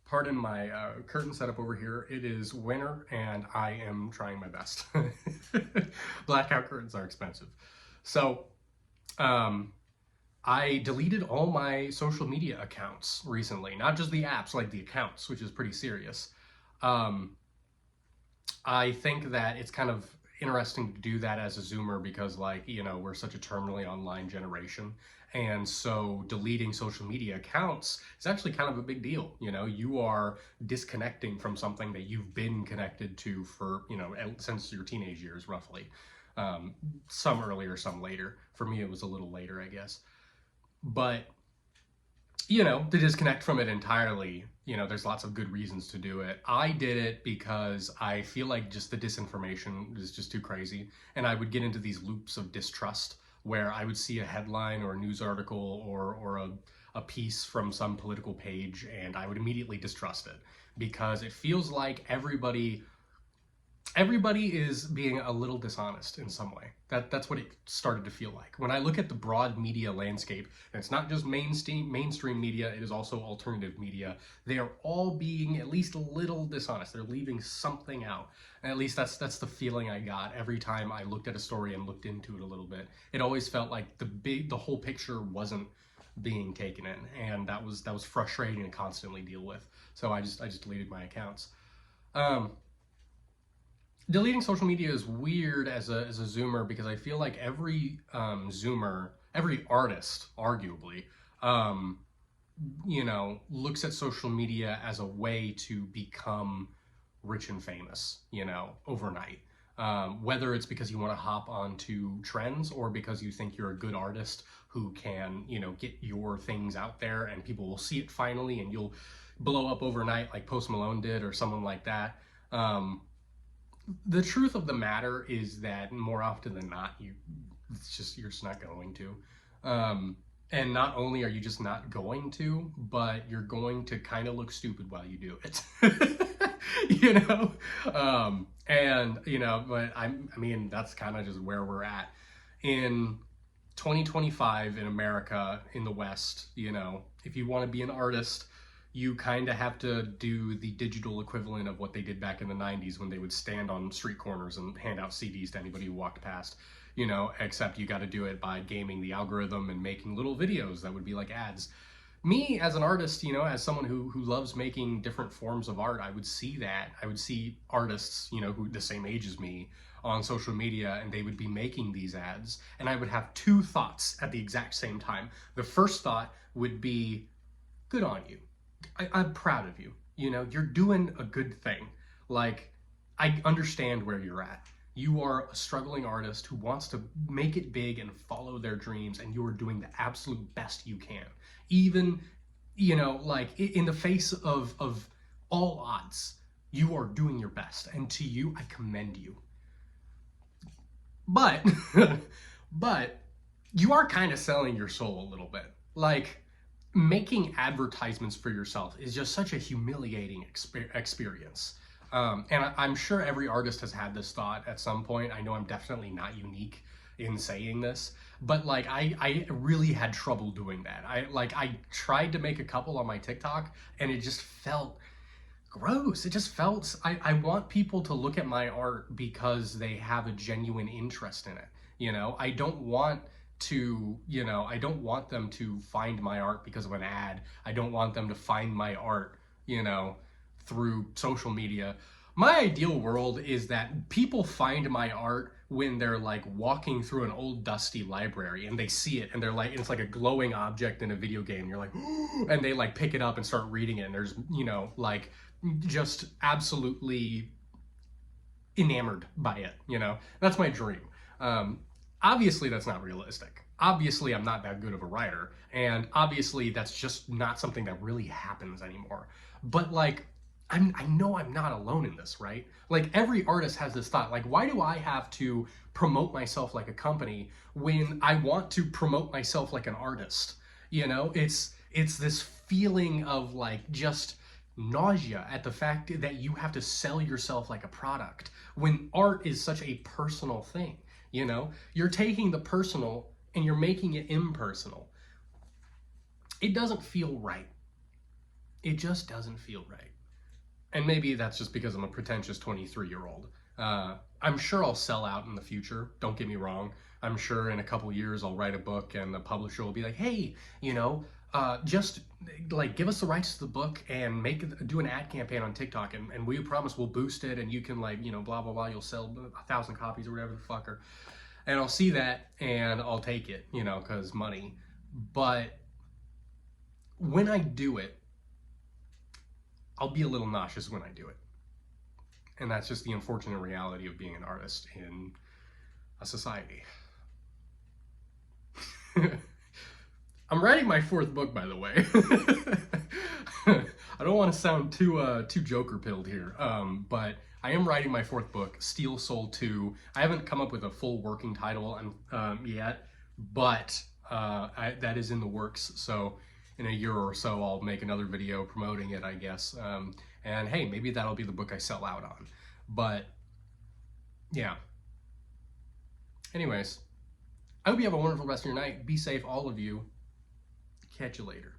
Pardon my curtain setup over here. It is winter and I am trying my best. Blackout curtains are expensive. So, um, I deleted all my social media accounts recently, not just the apps, like the accounts, which is pretty serious. Um, I think that it's kind of interesting to do that as a Zoomer because, like, we're such a terminally online generation. And so deleting social media accounts is actually kind of a big deal. You are disconnecting from something that you've been connected to for, since your teenage years, roughly. Um, some earlier, some later. For me, it was a little later, I guess. But to disconnect from it entirely, there's lots of good reasons to do it. I did it because I feel like just the disinformation is just too crazy. And I would get into these loops of distrust where I would see a headline or a news article or a piece from some political page and I would immediately distrust it because it feels like everybody is being a little dishonest in some way. That's what it started to feel like. When I look at the broad media landscape, and it's not just mainstream media, it is also alternative media, they are all being at least a little dishonest. They're leaving something out. And at least that's the feeling I got every time I looked at a story and looked into it a little bit. It always felt like the whole picture wasn't being taken in, and that was frustrating to constantly deal with. So I just deleted my accounts. Um, Deleting social media is weird as a Zoomer because I feel like every Zoomer, every artist, arguably, um, looks at social media as a way to become rich and famous, overnight. Whether it's because you want to hop onto trends or because you think you're a good artist who can, get your things out there and people will see it finally and you'll blow up overnight like Post Malone did or someone like that. The truth of the matter is that more often than not, you're just not going to. And not only are you just not going to, but you're going to kind of look stupid while you do it. But I mean, that's kind of just where we're at. In 2025 in America, in the West, if you want to be an artist, you kind of have to do the digital equivalent of what they did back in the 90s when they would stand on street corners and hand out CDs to anybody who walked past, except you got to do it by gaming the algorithm and making little videos that would be like ads. Me as an artist, as someone who loves making different forms of art, I would see that. I would see artists, who the same age as me on social media, and they would be making these ads. And I would have two thoughts at the exact same time. The first thought would be, good on you. I'm proud of you. You're doing a good thing. Like, I understand where you're at. You are a struggling artist who wants to make it big and follow their dreams, and you are doing the absolute best you can. Even, like, in the face of all odds, you are doing your best. And to you, I commend you. But, but you are kind of selling your soul a little bit. Like, making advertisements for yourself is just such a humiliating experience. And I'm sure every artist has had this thought at some point. I know I'm definitely not unique in saying this, but like I really had trouble doing that. I tried to make a couple on my TikTok and it just felt gross. It just felt, I want people to look at my art because they have a genuine interest in it. I don't want I don't want them to find my art because of an ad. I don't want them to find my art, through social media. My ideal world is that people find my art when they're like walking through an old dusty library and they see it and they're like, it's like a glowing object in a video game. You're like, and they like pick it up and start reading it. And there's, like just absolutely enamored by it. That's my dream. Obviously, that's not realistic. Obviously, I'm not that good of a writer. And obviously, that's just not something that really happens anymore. But like, I know I'm not alone in this, right? Like every artist has this thought, like, why do I have to promote myself like a company when I want to promote myself like an artist? It's this feeling of like just nausea at the fact that you have to sell yourself like a product when art is such a personal thing. You're taking the personal and you're making it impersonal. It doesn't feel right. it just doesn't feel right. And maybe that's just because I'm a pretentious 23-year-old. I'm sure I'll sell out in the future. Don't get me wrong. I'm sure in a couple years I'll write a book and the publisher will be like, hey, just like give us the rights to the book and do an ad campaign on TikTok, and we promise we'll boost it, and you can blah blah blah, you'll sell 1,000 copies or whatever the fuck. And I'll see that and I'll take it, because money. But when I do it, I'll be a little nauseous when I do it. And that's just the unfortunate reality of being an artist in a society. I'm writing my 4th book, by the way. I don't want to sound too Joker pilled here, but I am writing my 4th book, Steel Soul 2. I haven't come up with a full working title yet, but that is in the works. So in a year or so, I'll make another video promoting it, I guess. And hey, maybe that'll be the book I sell out on. But yeah. Anyways, I hope you have a wonderful rest of your night. Be safe, all of you. Catch you later.